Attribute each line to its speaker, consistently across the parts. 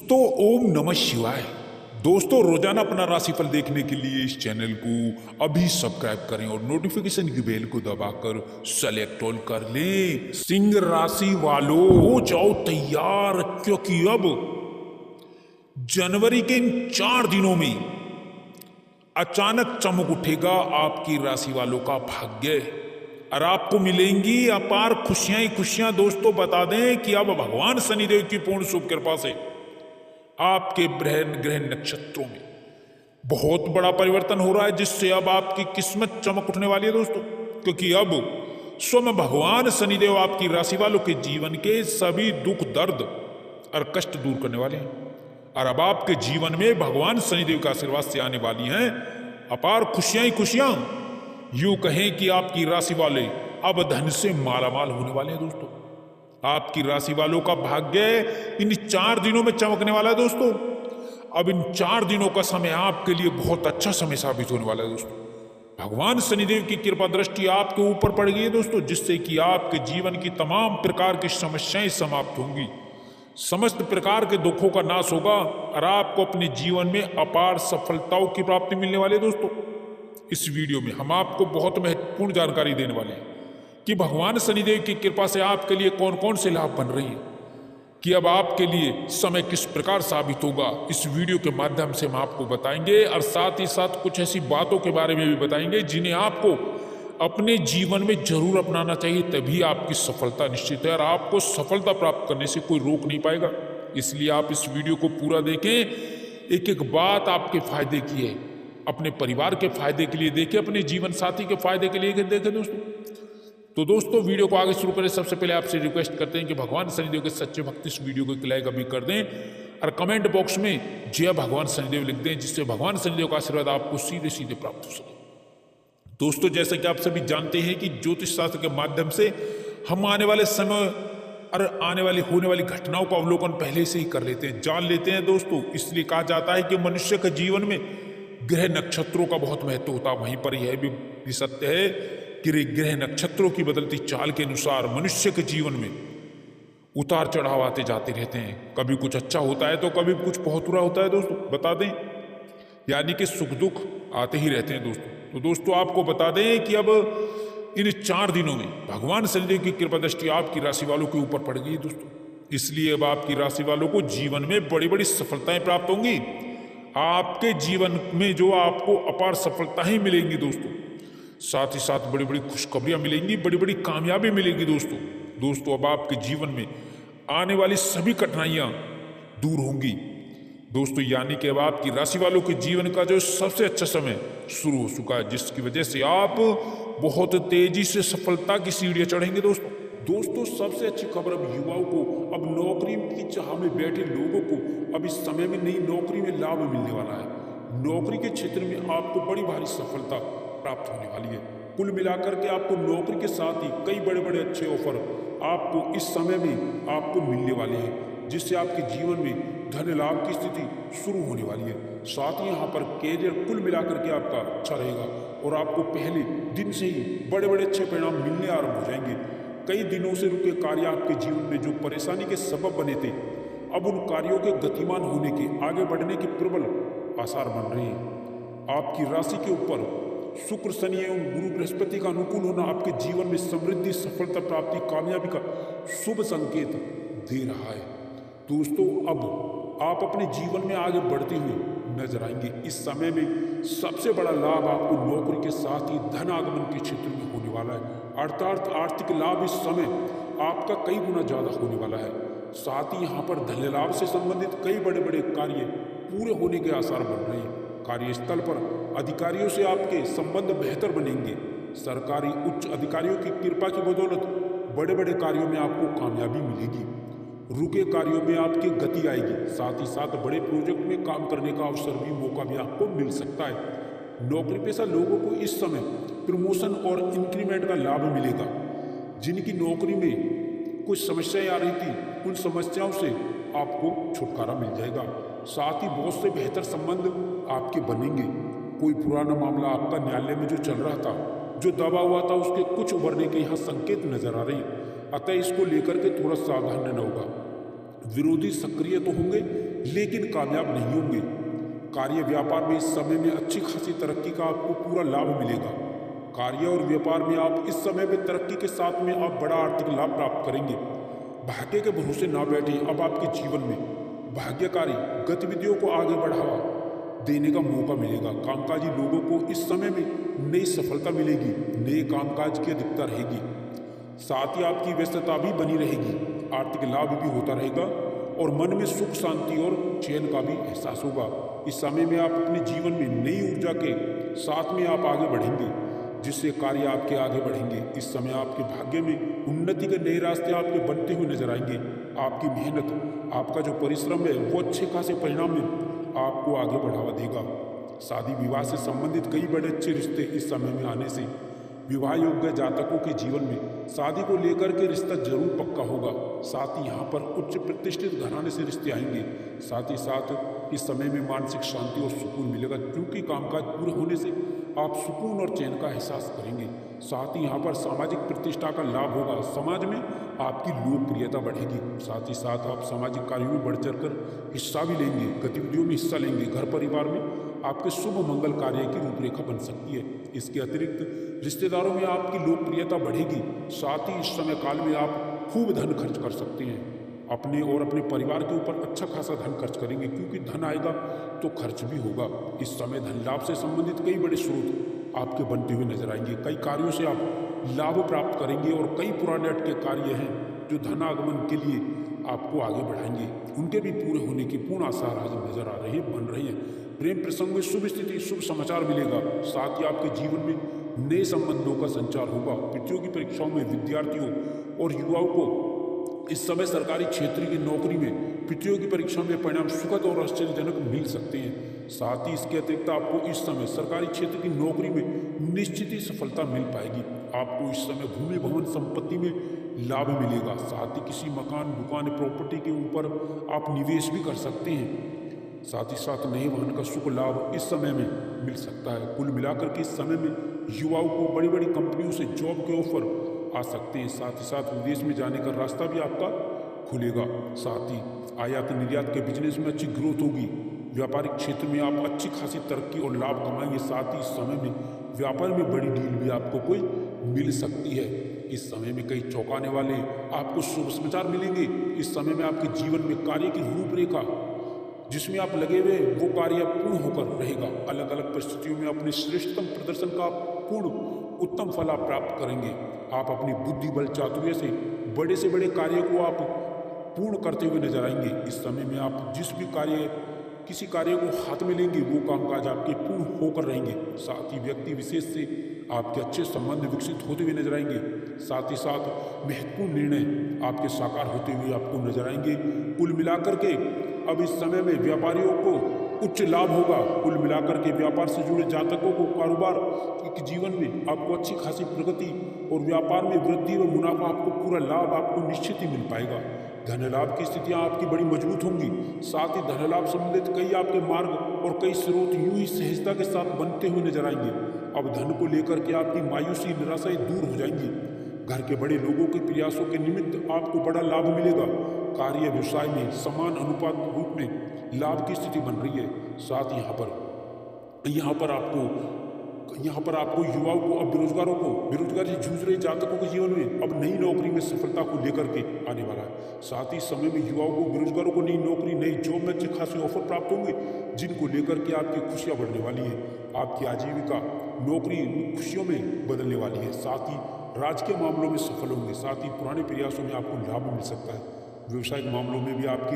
Speaker 1: दोस्तों ओम नमः शिवाय। दोस्तों रोजाना अपना राशिफल देखने के लिए इस चैनल को अभी सब्सक्राइब करें और नोटिफिकेशन की बेल को दबाकर सेलेक्ट ऑल कर लें। सिंह राशि वालों हो जाओ तैयार, क्योंकि अब जनवरी के इन 4 दिनों में अचानक चमक उठेगा आपकी राशि वालों का भाग्य और आपको मिलेंगी अपार खुशियां ही खुशियां। दोस्तों बता दें कि अब भगवान शनिदेव की पूर्ण शुभ कृपा से आपके ग्रह नक्षत्रों में बहुत बड़ा परिवर्तन हो रहा है, जिससे अब आपकी किस्मत चमक उठने वाली है दोस्तों। क्योंकि अब स्वयं भगवान शनिदेव आपकी राशि वालों के जीवन के सभी दुख दर्द और कष्ट दूर करने वाले हैं और अब आपके जीवन में भगवान शनिदेव का आशीर्वाद से आने वाली हैं अपार खुशियां ही खुशियां। यूं कहें कि आपकी राशि वाले अब धन से मालामाल होने वाले हैं दोस्तों। आपकी राशि वालों का भाग्य इन 4 दिनों में चमकने वाला है दोस्तों। अब इन 4 दिनों का समय आपके लिए बहुत अच्छा समय साबित होने वाला है दोस्तों। भगवान शनिदेव की कृपा दृष्टि आपके ऊपर पड़ गई है दोस्तों, जिससे कि आपके जीवन की तमाम प्रकार की समस्याएं समाप्त होंगी, समस्त प्रकार के दुखों का नाश होगा और आपको अपने जीवन में अपार सफलताओं की प्राप्ति मिलने वाली है दोस्तों। इस वीडियो में हम आपको बहुत महत्वपूर्ण जानकारी देने वाले हैं कि भगवान शनिदेव की कृपा से आपके लिए कौन कौन से लाभ बन रही हैं, कि अब आपके लिए समय किस प्रकार साबित होगा। इस वीडियो के माध्यम से हम आपको बताएंगे और साथ ही साथ कुछ ऐसी बातों के बारे में भी बताएंगे जिन्हें आपको अपने जीवन में जरूर अपनाना चाहिए, तभी आपकी सफलता निश्चित है और आपको सफलता प्राप्त करने से कोई रोक नहीं पाएगा। इसलिए आप इस वीडियो को पूरा देखें, एक एक बात आपके फायदे की है, अपने परिवार के फायदे के लिए देखें, अपने जीवन साथी के फायदे के लिए देखें दोस्तों। तो दोस्तों वीडियो को आगे शुरू करें सबसे पहले आपसे रिक्वेस्ट करते हैं कि भगवान शनिदेव के सच्चे भक्त इस वीडियो को एक लाइक अभी कर दें और कमेंट बॉक्स में जय भगवान शनिदेव लिख दें, जिससे भगवान शनिदेव का आशीर्वाद आपको सीधे सीधे प्राप्त हो सके। दोस्तों जैसा कि आप सभी जानते हैं कि ज्योतिष शास्त्र के माध्यम से हम आने वाले समय और आने वाली होने वाली घटनाओं का अवलोकन पहले से ही कर लेते हैं, जान लेते हैं दोस्तों। इसलिए कहा जाता है कि मनुष्य के जीवन में ग्रह नक्षत्रों का बहुत महत्व होता है। वहीं पर यह भी सत्य है कि ग्रह नक्षत्रों की बदलती चाल के अनुसार मनुष्य के जीवन में उतार चढ़ाव आते जाते रहते हैं। कभी कुछ अच्छा होता है तो कभी कुछ बहुत बुरा होता है दोस्तों, बता दें, यानी कि सुख दुख आते ही रहते हैं दोस्तों। तो दोस्तों आपको बता दें कि अब इन 4 दिनों में भगवान शनिदेव की कृपा दृष्टि आपकी राशि वालों के ऊपर पड़ गई है दोस्तों। इसलिए अब आपकी राशि वालों को जीवन में बड़ी बड़ी सफलताएं प्राप्त होंगी। आपके जीवन में जो आपको अपार सफलताएं मिलेंगी दोस्तों, साथ ही साथ बड़ी बड़ी खुशखबरियां मिलेंगी, बड़ी बड़ी कामयाबी मिलेगी दोस्तों। अब आपके जीवन में आने वाली सभी कठिनाइयां दूर होंगी दोस्तों, यानी कि अब आपकी राशि वालों के जीवन का जो सबसे अच्छा समय शुरू हो चुका है, जिसकी वजह से आप बहुत तेजी से सफलता की सीढ़ियां चढ़ेंगे दोस्तों। सबसे अच्छी खबर अब युवाओं को, अब नौकरी की चाह में बैठे लोगों को अब इस समय में नई नौकरी में लाभ मिलने वाला है। नौकरी के क्षेत्र में आपको बड़ी भारी सफलता प्राप्त होने वाली है। कुल मिलाकर के आपको नौकरी के साथ ही कई बड़े बड़े अच्छे ऑफर आपको इस समय में आपको मिलने वाले हैं, जिससे आपके जीवन में धन लाभ की स्थिति शुरू होने वाली है। साथ ही यहाँ पर कैरियर कुल मिलाकर के आपका अच्छा रहेगा और आपको पहले दिन से ही बड़े बड़े अच्छे परिणाम मिलने आरंभ हो जाएंगे। कई दिनों से रुके कार्य आपके जीवन में जो परेशानी के सबब बने थे, अब उन कार्यों के गतिमान होने के, आगे बढ़ने के प्रबल आसार बन रहे हैं। आपकी राशि के ऊपर शुक्र शनि एवं गुरु बृहस्पति का अनुकूल होना आपके जीवन में समृद्धि, सफलता प्राप्ति, कामयाबी का शुभ संकेत दे रहा है दोस्तों। अब आप अपने जीवन में आगे बढ़ते हुए नजर आएंगे। इस समय में सबसे बड़ा लाभ आपको नौकरी के साथ ही धन आगमन के क्षेत्र में होने वाला है, अर्थात आर्थिक लाभ इस समय आपका कई गुना ज्यादा होने वाला है। साथ ही यहाँ पर धन लाभ से संबंधित कई बड़े बड़े कार्य पूरे होने के आसार बन रहे हैं। कार्यस्थल पर अधिकारियों से आपके संबंध बेहतर बनेंगे। सरकारी उच्च अधिकारियों की कृपा की बदौलत बड़े बड़े कार्यों में आपको कामयाबी मिलेगी। रुके कार्यों में आपकी गति आएगी। साथ ही साथ बड़े प्रोजेक्ट में काम करने का अवसर भी, मौका भी आपको मिल सकता है। नौकरी पेशा लोगों को इस समय प्रमोशन और इंक्रीमेंट का लाभ मिलेगा। जिनकी नौकरी में कुछ समस्याएं आ रही थी, उन समस्याओं से आपको छुटकारा मिल जाएगा। साथ ही बहुत से बेहतर संबंध आपके बनेंगे। कोई पुराना मामला आपका न्यायालय में जो चल रहा था, जो दबा हुआ था, उसके कुछ उभरने के यहाँ संकेत नजर आ रहे हैं। अतः इसको लेकर के थोड़ा सावधान रहना होगा। विरोधी सक्रिय तो होंगे, लेकिन कामयाब नहीं होंगे। कार्य व्यापार में इस समय में अच्छी खासी तरक्की का आपको पूरा लाभ मिलेगा। कार्य और व्यापार में आप इस समय में तरक्की के साथ में आप बड़ा आर्थिक लाभ प्राप्त करेंगे। भाग्य के भरोसे ना बैठे। अब आपके जीवन में भाग्यकारी गतिविधियों को आगे बढ़ावा देने का मौका मिलेगा। कामकाजी लोगों को इस समय में नई सफलता मिलेगी, नए कामकाज की अधिकता रहेगी। साथ ही आपकी व्यस्तता भी बनी रहेगी, आर्थिक लाभ भी होता रहेगा और मन में सुख शांति और चैन का भी एहसास होगा। इस समय में आप अपने जीवन में नई ऊर्जा के साथ में आप आगे बढ़ेंगे, जिससे कार्य आपके आगे बढ़ेंगे। इस समय आपके भाग्य में उन्नति के नए रास्ते आपके बनते हुए नजर आएंगे। आपकी मेहनत, आपका जो परिश्रम है वो अच्छे खासे परिणाम में आपको आगे बढ़ावा देगा। शादी विवाह से संबंधित कई बड़े अच्छे रिश्ते इस समय में आने से विवाह योग्य जातकों के जीवन में शादी को लेकर के रिश्ता जरूर पक्का होगा। साथ ही यहाँ पर उच्च प्रतिष्ठित घराने से रिश्ते आएंगे। साथ ही साथ इस समय में मानसिक शांति और सुकून मिलेगा, क्योंकि कामकाज पूरे होने से आप सुकून और चैन का एहसास करेंगे। साथ ही यहाँ पर सामाजिक प्रतिष्ठा का लाभ होगा, समाज में आपकी लोकप्रियता बढ़ेगी। साथ ही साथ आप सामाजिक कार्यों में बढ़ चढ़कर हिस्सा भी लेंगे, गतिविधियों में हिस्सा लेंगे। घर परिवार में आपके शुभ मंगल कार्य की रूपरेखा बन सकती है। इसके अतिरिक्त रिश्तेदारों में आपकी लोकप्रियता बढ़ेगी। साथ ही इस समय काल में आप खूब धन खर्च कर सकते हैं। अपने और अपने परिवार के ऊपर अच्छा खासा धन खर्च करेंगे, क्योंकि धन आएगा तो खर्च भी होगा। इस समय धन लाभ से संबंधित कई बड़े स्रोत आपके बनते हुए नजर आएंगे। कई कार्यों से आप लाभ प्राप्त करेंगे और कई पुराने अटके कार्य हैं जो धनागमन के लिए आपको आगे बढ़ाएंगे, उनके भी पूरे होने की पूर्ण आसार आज नजर आ रहे हैं, बन रहे हैं। प्रेम प्रसंग में शुभ स्थिति, शुभ समाचार मिलेगा। साथ ही आपके जीवन में नए संबंधों का संचार होगा। प्रतियोगी परीक्षाओं में विद्यार्थियों और युवाओं को इस समय सरकारी क्षेत्र की नौकरी में प्रतियोगी परीक्षा में परिणाम सुखद और आश्चर्यजनक मिल सकते हैं। साथ ही इसके अतिरिक्त आपको इस समय सरकारी क्षेत्र की नौकरी में निश्चित ही सफलता मिल पाएगी। आपको इस समय भूमि भवन संपत्ति में लाभ मिलेगा। साथ ही किसी मकान, दुकान, प्रॉपर्टी के ऊपर आप निवेश भी कर सकते हैं। साथ ही साथ नए वाहन का सुख लाभ इस समय में मिल सकता है। कुल मिलाकर के इस समय में युवाओं को बड़ी बड़ी कंपनियों से जॉब के ऑफर आ सकते हैं। साथ ही साथ विदेश में जाने का रास्ता भी आपका खुलेगा। साथ ही आयात निर्यात के बिजनेस में अच्छी ग्रोथ होगी। व्यापारिक क्षेत्र में आप अच्छी खासी तरक्की और लाभ कमाएंगे। साथ ही इस समय में व्यापार में बड़ी डील भी आपको कोई मिल सकती है। इस समय में कई चौंकाने वाले आपको शुभ समाचार मिलेंगे। इस समय में आपके जीवन में कार्य की रूपरेखा जिसमें आप लगे हुए वो कार्य पूर्ण होकर रहेगा। अलग अलग परिस्थितियों में अपने श्रेष्ठतम प्रदर्शन का पूर्ण उत्तम फल आप प्राप्त करेंगे। आप अपनी बुद्धि बल चातुर्य से बड़े कार्य को आप पूर्ण करते हुए नजर आएंगे। इस समय में आप जिस भी किसी कार्य को हाथ में लेंगे वो कामकाज आपके पूर्ण होकर रहेंगे। साथ ही व्यक्ति विशेष से आपके अच्छे संबंध विकसित होते हुए नजर आएंगे। साथ ही साथ महत्वपूर्ण निर्णय आपके साकार होते हुए आपको नजर आएंगे। कुल मिलाकर के अब इस समय में व्यापारियों को उच्च लाभ होगा। कुल मिलाकर के व्यापार से जुड़े जातकों को कारोबार के जीवन में आपको अच्छी खासी प्रगति और व्यापार में वृद्धि व मुनाफा, आपको पूरा लाभ आपको निश्चित ही मिल पाएगा। धन लाभ की स्थितियां आपकी बड़ी मजबूत होंगी। साथ ही धन लाभ संबंधित कई आपके मार्ग और कई स्रोत यूं ही सहजता के साथ बनते हुए नजर आएंगे। अब धन को लेकर के आपकी मायूसी निराशाएं दूर हो जाएंगी। घर के बड़े लोगों के प्रयासों के निमित्त आपको बड़ा लाभ मिलेगा। कार्य व्यवसाय में समान अनुपात रूप में लाभ की स्थिति बन रही है। साथ यहाँ पर आपको युवाओं को, अब बेरोजगारी से जूझ रहे जातकों के जीवन में अब नई नौकरी में सफलता को लेकर के आने वाला है। साथ ही समय में युवाओं को, बेरोजगारों को नई नौकरी, नई जॉब में अच्छे खासे ऑफर प्राप्त होंगे, जिनको लेकर के आपकी खुशियां बढ़ने वाली है। आपकी आजीविका नौकरी खुशियों में बदलने वाली है। साथ ही राजकीय मामलों में सफल होंगे। साथ ही पुराने प्रयासों में आपको लाभ मिल सकता है। व्यवसायिक मामलों में भी आपकी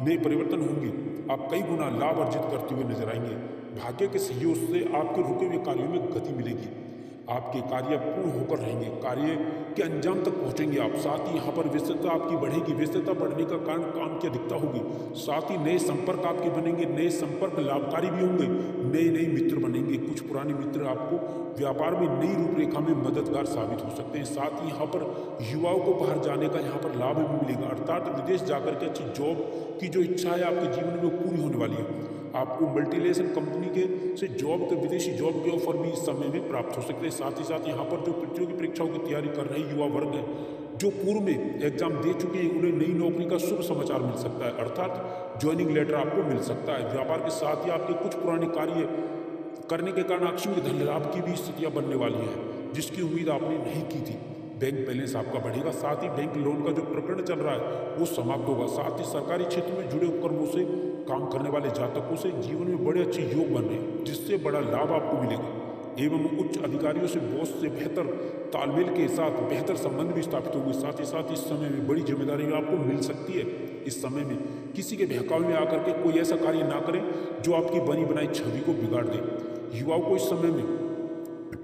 Speaker 1: नए परिवर्तन होंगे। आप कई गुना लाभ अर्जित करते हुए नजर आएंगे। भाग्य के सहयोग से आपके रुके हुए कार्यों में गति मिलेगी। आपके कार्य पूर्ण होकर रहेंगे, कार्य के अंजाम तक पहुंचेंगे आप। साथ ही यहाँ पर व्यस्तता आपकी बढ़ेगी। व्यस्तता बढ़ने का कारण काम की अधिकता होगी। साथ ही नए संपर्क आपके बनेंगे। नए संपर्क लाभकारी भी होंगे। नए मित्र बनेंगे। कुछ पुराने मित्र आपको व्यापार में नई रूपरेखा में मददगार साबित हो सकते हैं। साथ ही यहाँ पर युवाओं को बाहर जाने का यहाँ पर लाभ भी मिलेगा, अर्थात विदेश जाकर के अच्छी जॉब की जो इच्छा है आपके जीवन में पूरी होने वाली है। आपको मल्टीनेशनल कंपनी से विदेशी जॉब के ऑफर भी इस समय में प्राप्त हो सकते हैं। साथ ही साथ यहाँ पर जो प्रतियोगी परीक्षाओं की तैयारी कर रहे युवा वर्ग है, जो पूर्व में एग्जाम दे चुके हैं उन्हें नई नौकरी का शुभ समाचार मिल सकता है, अर्थात ज्वाइनिंग लेटर आपको मिल सकता है। व्यापार के साथ ही आपके कुछ पुराने कार्य करने के कारण आकस्मिक धन लाभ की भी स्थितियां बनने वाली है, जिसकी उम्मीद आपने नहीं की थी। बैंक बैलेंस आपका बढ़ेगा, साथ ही बैंक लोन का जो प्रकरण चल रहा है वो समाप्त होगा। साथ ही सरकारी क्षेत्र में जुड़े उपक्रमों से काम करने वाले जातकों से जीवन में बड़े अच्छे योग बन रहे हैं, जिससे बड़ा लाभ आपको मिलेगा। एवं उच्च अधिकारियों से बॉस से बेहतर तालमेल के साथ बेहतर संबंध भी स्थापित होंगे। साथ ही इस समय में बड़ी जिम्मेदारी आपको मिल सकती है। इस समय में किसी के बहकावे में आकर के कोई ऐसा कार्य ना करें जो आपकी बनी बनाई छवि को बिगाड़ दे। युवाओं को इस समय में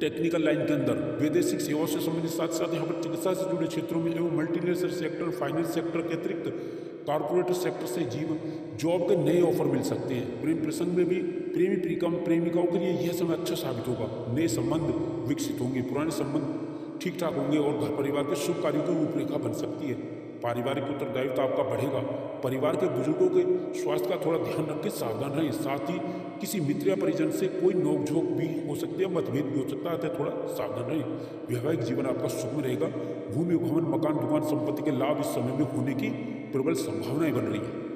Speaker 1: टेक्निकल लाइन के अंदर वैदेशिक सेवाओं से संबंधित, साथ यहाँ पर चिकित्सा से जुड़े क्षेत्रों में एवं मल्टीनेशनल सेक्टर, फाइनेंस सेक्टर के अतिरिक्त कॉर्पोरेट सेक्टर से जीवन जॉब के नए ऑफर मिल सकते हैं। प्रेम प्रसंग में भी प्रेमी प्रेमिकाओं के लिए यह समय अच्छा साबित होगा। नए संबंध विकसित होंगे, पुराने संबंध ठीक ठाक होंगे और घर परिवार के शुभ कार्यों की रूपरेखा बन सकती है। पारिवारिक उत्तरदायित्व आपका बढ़ेगा। परिवार के बुजुर्गों के स्वास्थ्य का थोड़ा ध्यान रखें, सावधान रहें। साथ ही किसी मित्र या परिजन से कोई नोकझोंक भी हो सकती है, मतभेद भी हो सकता है, थोड़ा सावधान रहें। वैवाहिक जीवन आपका सुखमय रहेगा। भूमि भवन मकान दुकान संपत्ति के लाभ इस समय में होने की प्रबल संभावनाएं बन रही है।